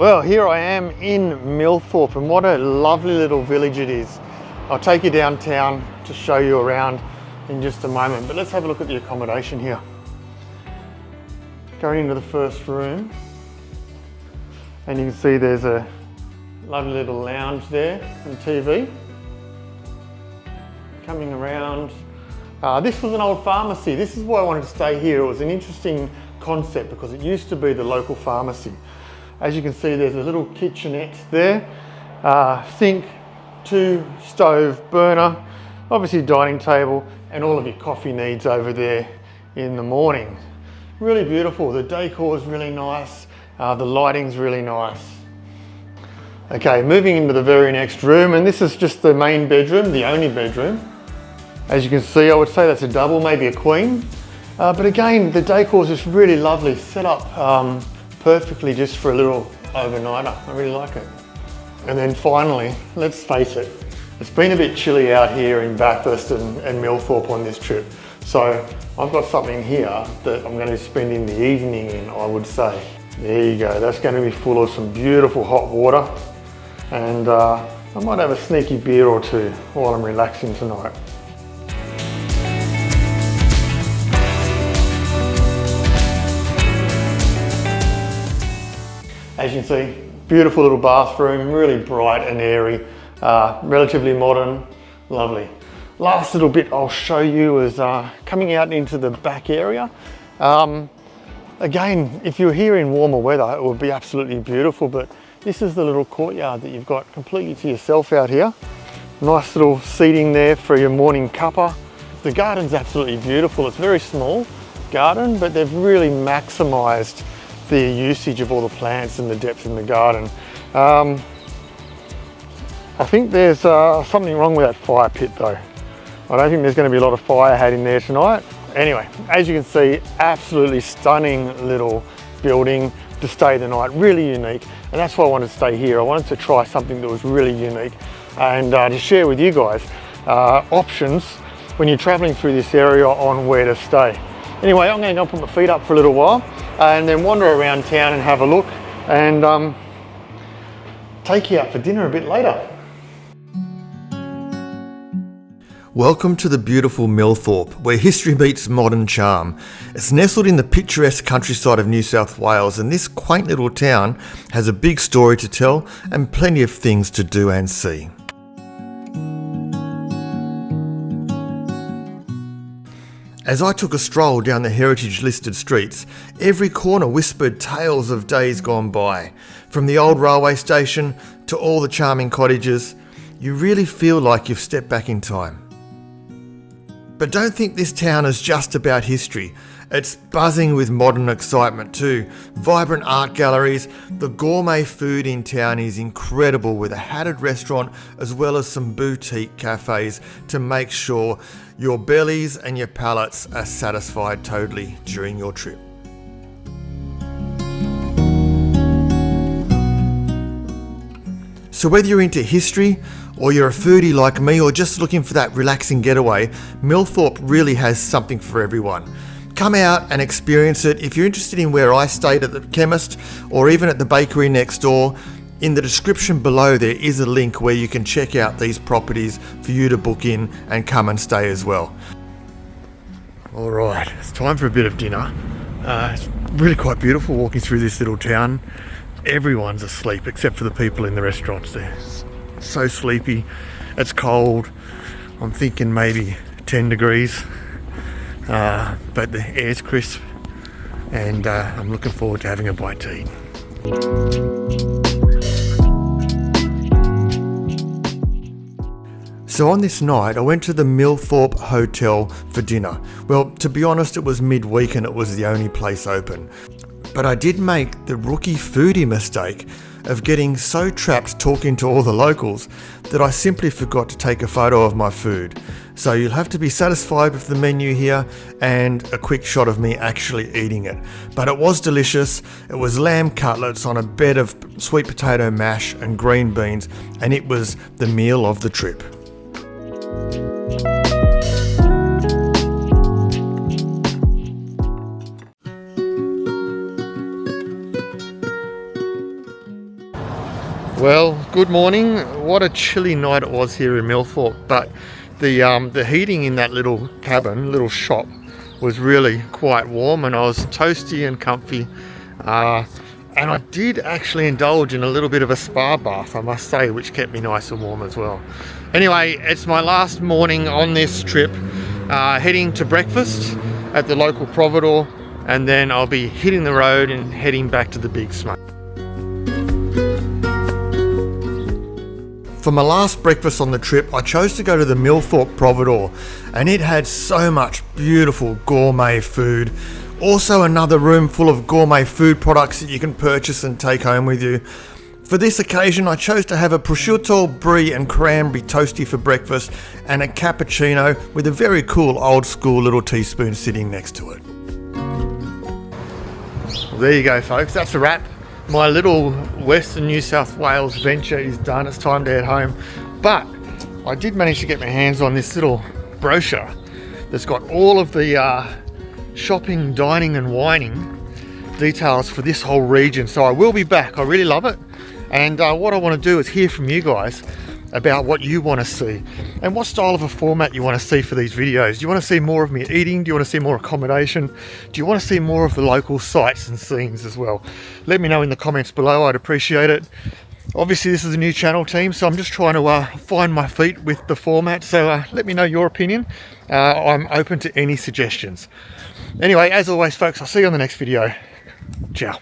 Well, here I am in Millthorpe, and what a lovely little village it is. I'll take you downtown to show you around in just a moment, but let's have a look at the accommodation here. Going into the first room, and you can see there's a lovely little lounge there and TV. Coming around, this was an old pharmacy. This is why I wanted to stay here. It was an interesting concept because it used to be the local pharmacy. As you can see, there's a little kitchenette there, sink, 2 stove burner, obviously dining table, and all of your coffee needs over there in the morning. Really beautiful. The decor is really nice. The lighting's really nice. Okay, moving into the very next room, and this is just the main bedroom, the only bedroom. As you can see, I would say that's a double, maybe a queen. But again, the decor is just really lovely, set up perfectly just for a little overnighter. I really like it. And then finally, let's face it, it's been a bit chilly out here in Bathurst and Millthorpe on this trip. So I've got something here that I'm going to be spending the evening in, I would say. There you go, that's going to be full of some beautiful hot water. And I might have a sneaky beer or two while I'm relaxing tonight. As you can see, beautiful little bathroom, really bright and airy, relatively modern, lovely. Last little bit I'll show you is coming out into the back area. Again, if you're here in warmer weather, it would be absolutely beautiful, but this is the little courtyard that you've got completely to yourself out here. Nice little seating there for your morning cuppa. The garden's absolutely beautiful. It's a very small garden, but they've really maximised the usage of all the plants and the depth in the garden. I think there's something wrong with that fire pit though. I don't think there's going to be a lot of fire had in there tonight. Anyway, as you can see, absolutely stunning little building to stay the night, really unique. And that's why I wanted to stay here. I wanted to try something that was really unique and to share with you guys options when you're traveling through this area on where to stay. Anyway, I'm going to go put my feet up for a little while and then wander around town and have a look and take you out for dinner a bit later. Welcome to the beautiful Millthorpe, where history meets modern charm. It's nestled in the picturesque countryside of New South Wales, and this quaint little town has a big story to tell and plenty of things to do and see. As I took a stroll down the heritage-listed streets, every corner whispered tales of days gone by. From the old railway station to all the charming cottages, you really feel like you've stepped back in time. But don't think this town is just about history. It's buzzing with modern excitement too. Vibrant art galleries, the gourmet food in town is incredible, with a hatted restaurant as well as some boutique cafes to make sure your bellies and your palates are satisfied totally during your trip. So whether you're into history, or you're a foodie like me, or just looking for that relaxing getaway, Millthorpe really has something for everyone. Come out and experience it. If you're interested in where I stayed at the chemist or even at the bakery next door, in the description below there is a link where you can check out these properties for you to book in and come and stay as well. Alright, it's time for a bit of dinner. It's really quite beautiful walking through this little town. Everyone's asleep except for the people in the restaurants there. So sleepy, it's cold. I'm thinking maybe 10 degrees, but the air's crisp and I'm looking forward to having a bite to eat. So on this night, I went to the Millthorpe Hotel for dinner. Well, to be honest, it was midweek and it was the only place open. But I did make the rookie foodie mistake of getting so trapped talking to all the locals that I simply forgot to take a photo of my food. So you'll have to be satisfied with the menu here and a quick shot of me actually eating it. But it was delicious. It was lamb cutlets on a bed of sweet potato mash and green beans, and it was the meal of the trip. Well, good morning. What a chilly night it was here in Millthorpe, but the heating in that little cabin, little shop, was really quite warm, and I was toasty and comfy. And I did actually indulge in a little bit of a spa bath, I must say, which kept me nice and warm as well. Anyway, it's my last morning on this trip, heading to breakfast at the local providore, and then I'll be hitting the road and heading back to the Big Smoke. For my last breakfast on the trip, I chose to go to the Millthorpe Providore, and it had so much beautiful gourmet food. Also another room full of gourmet food products that you can purchase and take home with you. For this occasion, I chose to have a prosciutto, brie and cranberry toastie for breakfast, and a cappuccino with a very cool old school little teaspoon sitting next to it. Well, there you go, folks, that's a wrap. My little Western New South Wales venture is done. It's time to head home. But I did manage to get my hands on this little brochure that's got all of the shopping, dining and wining details for this whole region. So I will be back. I really love it. And what I want to do is hear from you guys about what you want to see and what style of a format you want to see for these videos. Do you want to see more of me eating? Do you want to see more accommodation? Do you want to see more of the local sights and scenes as well? Let me know in the comments below. I'd appreciate it. Obviously this is a new channel, team, so I'm just trying to find my feet with the format, so let me know your opinion. I'm open to any suggestions. Anyway, as always folks, I'll see you on the next video. Ciao.